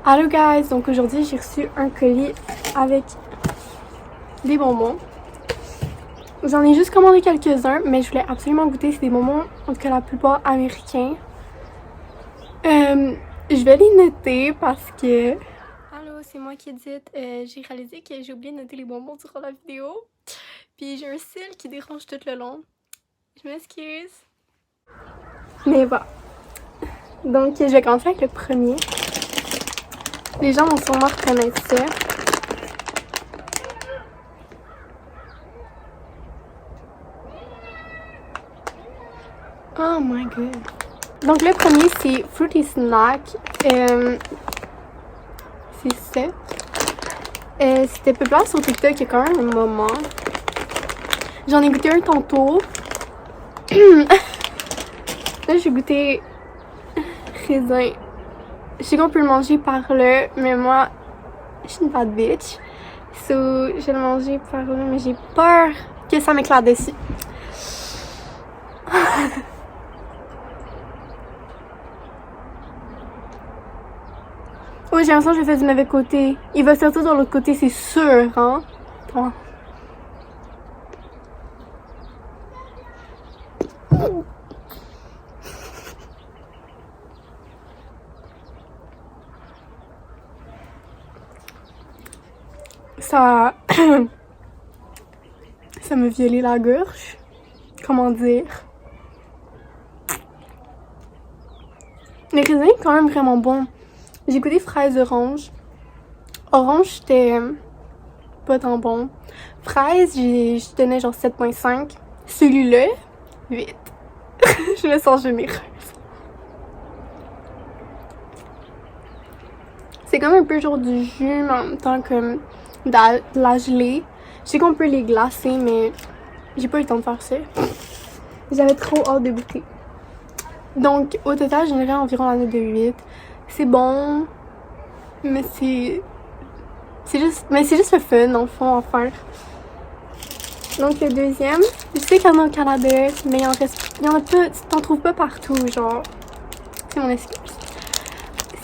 Hello guys, donc aujourd'hui j'ai reçu un colis avec des bonbons. J'en ai juste commandé quelques-uns, mais je voulais absolument goûter. C'est des bonbons, en tout cas la plupart américains. Je vais les noter parce que... Allô, c'est moi qui édite. J'ai réalisé que j'ai oublié de noter les bonbons durant la vidéo. Puis j'ai un cil qui dérange tout le long. Je m'excuse. Mais voilà. Donc je vais commencer avec le premier. Les gens vont sûrement reconnaître ça. Oh my god. Donc le premier c'est Fruity Snack. C'est ça. C'était populaire sur TikTok il y a quand même un moment. J'en ai goûté un tantôt. Là j'ai goûté raisin. Je sais qu'on peut le manger par là, mais moi, je suis une bad bitch. So, je vais le manger par là, mais j'ai peur que ça m'éclate dessus. Oui, j'ai l'impression que je fais du mauvais côté. Il va sortir de l'autre côté, c'est sûr, hein? Ouais. Ça... ça me violait la gorge. Comment dire? Le raisin est quand même vraiment bon. J'ai goûté fraise orange. Orange, c'était pas tant bon. Fraise, je donnais genre 7.5. Celui-là, 8. Je me sens généreuse. C'est comme un peu genre du jus, mais en même temps comme de la gelée. Je sais qu'on peut les glacer, mais j'ai pas eu le temps de faire ça. J'avais trop hâte de goûter. Donc, au total, je donnerais environ la note de 8. C'est bon, mais c'est juste le fun, dans le fond, à faire. Donc, le deuxième, je sais qu'il y en a au Canada, mais il y en a pas, tu t'en trouves pas partout, genre. C'est mon excuse.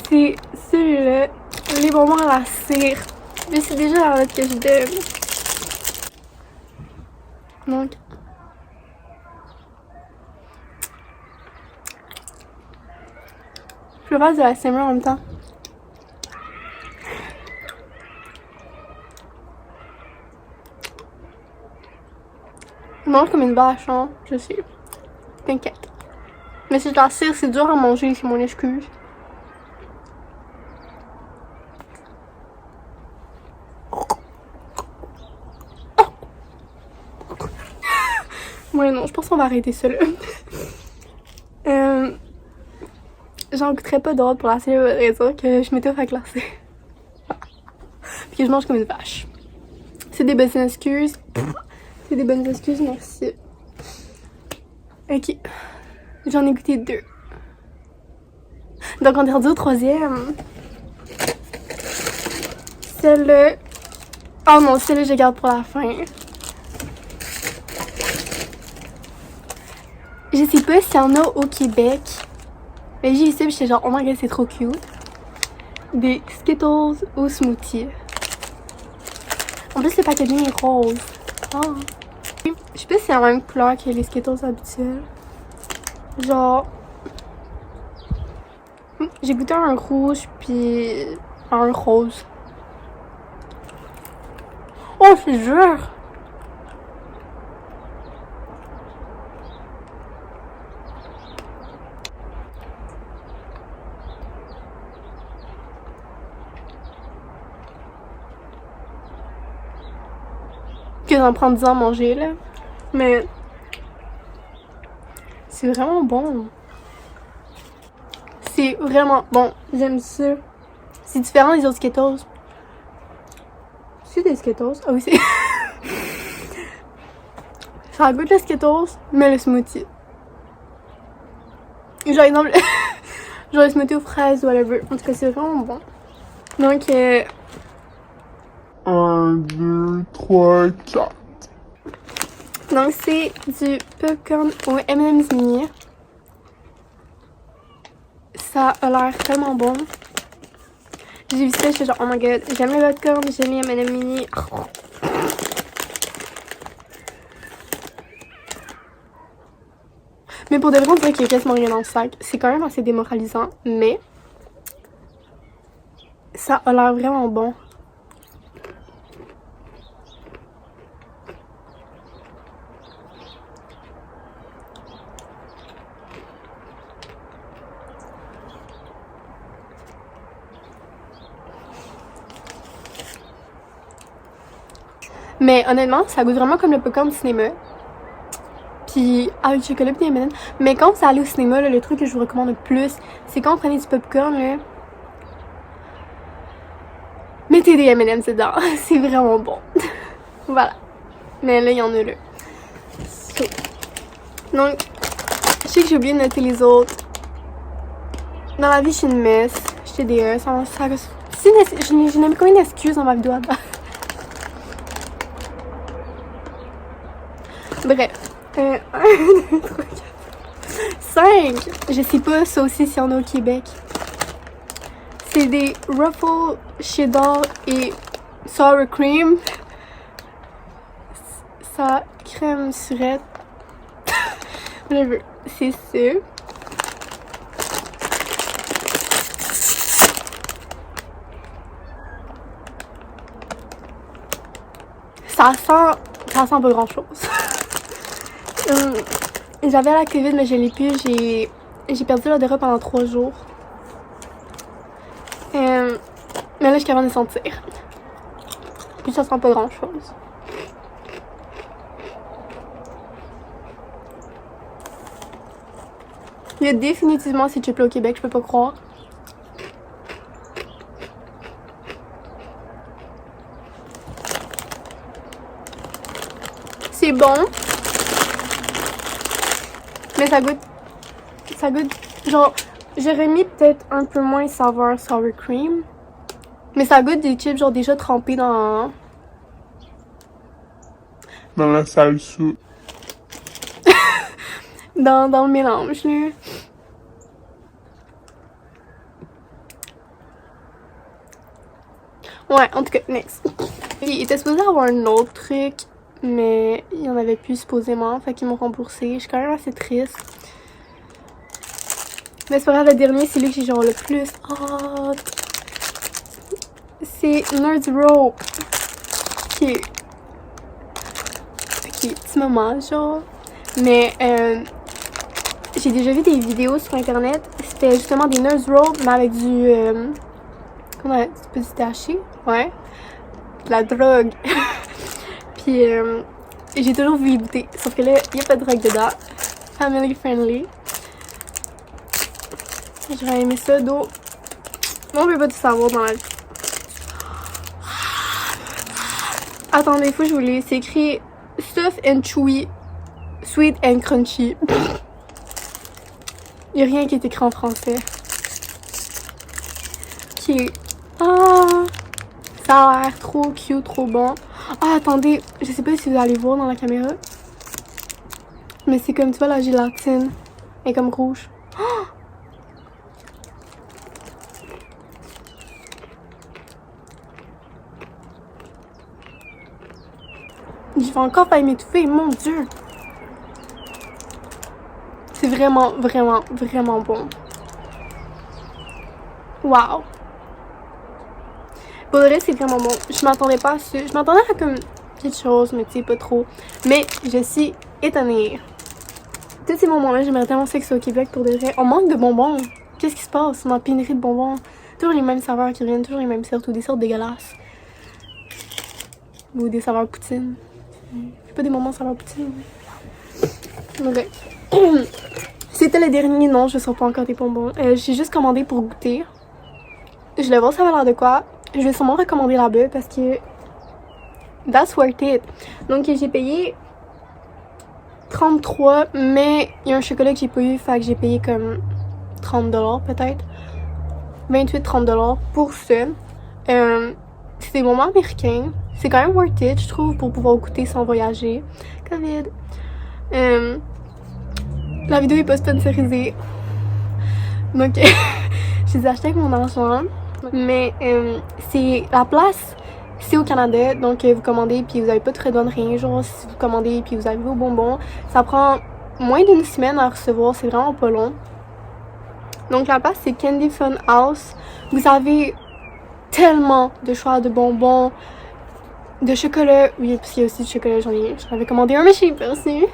C'est celui-là, les bonbons à la cire. Mais c'est déjà la note que je donne. Donc, je vais faire de la SMR en même temps. Je mange comme une vache, hein, je sais. T'inquiète. Mais si je la cire, c'est dur à manger, c'est mon excuse. Ouais, non, je pense qu'on va arrêter ça là. J'en goûterais pas d'autres pour la seule raison que je m'étouffe à glacer. Puis que je mange comme une vache. C'est des bonnes excuses. C'est des bonnes excuses, merci. Ok. J'en ai goûté 2. Donc on est rendu au troisième. Celle-là... Oh non, celle-là je garde pour la fin. Je sais pas s'il y en a au Québec. Mais j'ai vu ça et j'étais genre, oh my god, c'est trop cute. Des Skittles au smoothie. En plus, le packaging est rose. Oh. Je sais pas si c'est la même couleur que les Skittles habituels. Genre... J'ai goûté un rouge puis un rose. Oh, c'est dur! Que d'en prendre 10 ans à manger, là. Mais... c'est vraiment bon. C'est vraiment bon. J'aime ça. C'est différent des autres Skittles. C'est des Skittles? Ah oui, c'est... ça goûte le Skittles, mais le smoothie. Genre, exemple... genre le smoothie aux fraises, whatever. En tout cas, c'est vraiment bon. Donc, 1, 2, 3, 4. Donc, c'est du popcorn au M&M's mini. Ça a l'air tellement bon. J'ai vu ça, j'étais genre, oh my god, j'aime le popcorn, j'aime les M&M mini. Mais pour de vrai, on dirait qu'il y a quasiment rien dans le sac. C'est quand même assez démoralisant, mais ça a l'air vraiment bon. Mais honnêtement, ça goûte vraiment comme le popcorn du cinéma. Puis avec du chocolat et des M&M. Mais quand vous allez au cinéma, là, le truc que je vous recommande le plus, c'est quand vous prenez du popcorn, là, mettez des M&M dedans. C'est vraiment bon. Voilà. Mais là, il y en a là. So. Donc, je sais que j'ai oublié de noter les autres. Dans la vie, je suis une mess. Je suis des... je n'aime combien d'excuses dans ma vidéo là. Bref. 1, 2, 3, 4, 5. Je sais pas, ça aussi, s'il y en a au Québec. C'est des Ruffles cheddar et sour cream. Ça, crème surette. C'est ça. Ça sent pas grand chose. J'avais la COVID, mais je l'ai plus. J'ai perdu l'odorat pendant 3 jours. Mais là, je suis capable de sentir. Puis ça sent pas grand chose. Il y a définitivement ces chips-là au Québec, je peux pas croire. C'est bon. Mais ça goûte, genre, j'aurais mis peut-être un peu moins saveur sour cream. Mais ça goûte des chips, genre, déjà trempés dans la salsa. dans le mélange, là. Ouais, en tout cas, next. Il était supposé avoir un autre truc, mais il y en avait plus supposément, fait qu'ils m'ont remboursé. Je suis quand même assez triste. Mais c'est pas grave, le dernier, c'est lui que j'ai genre le plus hâte. C'est Nerds Row. Ok, petit moment, genre. Mais j'ai déjà vu des vidéos sur internet. C'était justement des Nerds Row, mais avec du... comment du pistaché? Ouais. De la drogue. Puis j'ai toujours voulu goûter. Sauf que là, il n'y a pas de drogue dedans. Family friendly. J'aurais aimé ça d'eau. Moi, on veut pas du savoir dans la vie. Attendez, faut que je vous lise. C'est écrit Soft and chewy, sweet and crunchy. Il n'y a rien qui est écrit en français. Ok. Ah, ça a l'air trop cute, trop bon. Ah, attendez, je sais pas si vous allez voir dans la caméra. Mais c'est comme, tu vois, la gélatine. Elle est comme rouge. Oh! Je vais encore failli m'étouffer, mon Dieu. C'est vraiment, vraiment, vraiment bon. Wow. Pour le reste, c'est vraiment bon. Je m'attendais pas à ça. Je m'attendais à comme quelque chose, mais tu sais, pas trop. Mais je suis étonnée. Tous ces moments-là, j'aimerais tellement ça que c'est au Québec pour de vrai. On manque de bonbons. Qu'est-ce qui se passe? On a pénurie de bonbons. Toujours les mêmes saveurs qui reviennent, toujours les mêmes sortes ou des sortes dégueulasses. Ou des saveurs poutine. Pas des bonbons saveur poutine. Ok. C'était le dernier. Non, je ne sors pas encore des bonbons. J'ai juste commandé pour goûter. Je vais voir ça va l'air de quoi. Je vais sûrement recommander là-bas parce que that's worth it. Donc j'ai payé 33, mais il y a un chocolat que j'ai pas eu, fait que j'ai payé comme 30$ peut-être. 28-30$ pour ça. C'est des moments américains. C'est quand même worth it, je trouve, pour pouvoir goûter sans voyager. COVID. La vidéo est pas sponsorisée. Donc, je les ai achetés avec mon argent. Mais c'est la place, c'est au Canada, donc vous commandez puis vous avez pas de frais de douane, rien. Genre si vous commandez puis vous avez vos bonbons, ça prend moins d'une semaine à recevoir, c'est vraiment pas long. Donc la place c'est Candy Fun House. Vous avez tellement de choix de bonbons, de chocolat. Oui, parce qu'il y a aussi du chocolat, j'en avais commandé un mais j'ai pas reçu.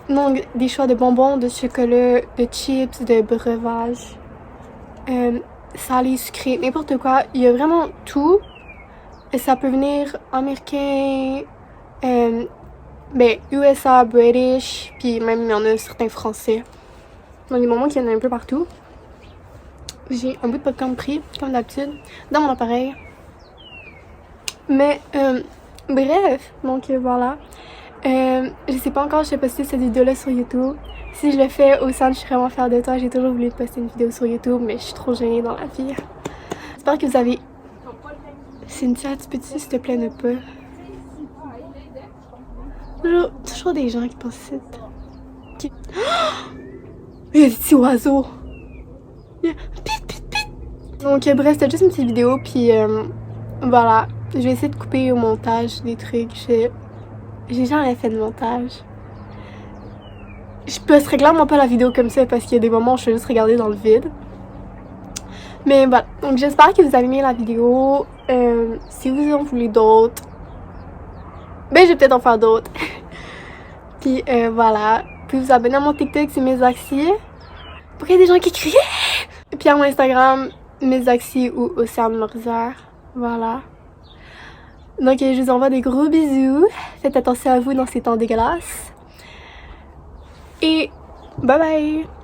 Donc des choix de bonbons, de chocolat, de chips, de breuvages, salé, sucré, n'importe quoi. Il y a vraiment tout. Et ça peut venir américain, USA, British, puis même il y en a certains français. Donc des moments qu'il y en a un peu partout. J'ai un bout de popcorn pris, comme d'habitude, dans mon appareil. Mais bref, donc voilà. Je sais pas encore si je vais poster cette vidéo là sur YouTube. Si je le fais au centre, je suis vraiment fière de toi. J'ai toujours voulu poster une vidéo sur YouTube, mais je suis trop gênée dans la vie. J'espère que vous avez... Cynthia, tu peux-tu s'il te plaît ne pas? Toujours des gens qui pensent ça. Qui... Oh! Il y a des petits oiseaux. Pit, pit, pit. Donc bref, c'était juste une petite vidéo, puis voilà. Je vais essayer de couper au montage des trucs. J'ai jamais fait de montage. Je posterai clairement pas la vidéo comme ça parce qu'il y a des moments où je vais juste regarder dans le vide. Mais voilà, donc j'espère que vous avez aimé la vidéo. Si vous en voulez d'autres, ben je vais peut-être en faire d'autres. Puis voilà, vous pouvez vous abonner à mon TikTok, c'est Mesaxy. Pourquoi il y a des gens qui crient? Puis à mon Instagram, Mesaxy ou Océane Morzer. Voilà. Donc je vous envoie des gros bisous. Faites attention à vous dans ces temps dégueulasses. Et bye bye!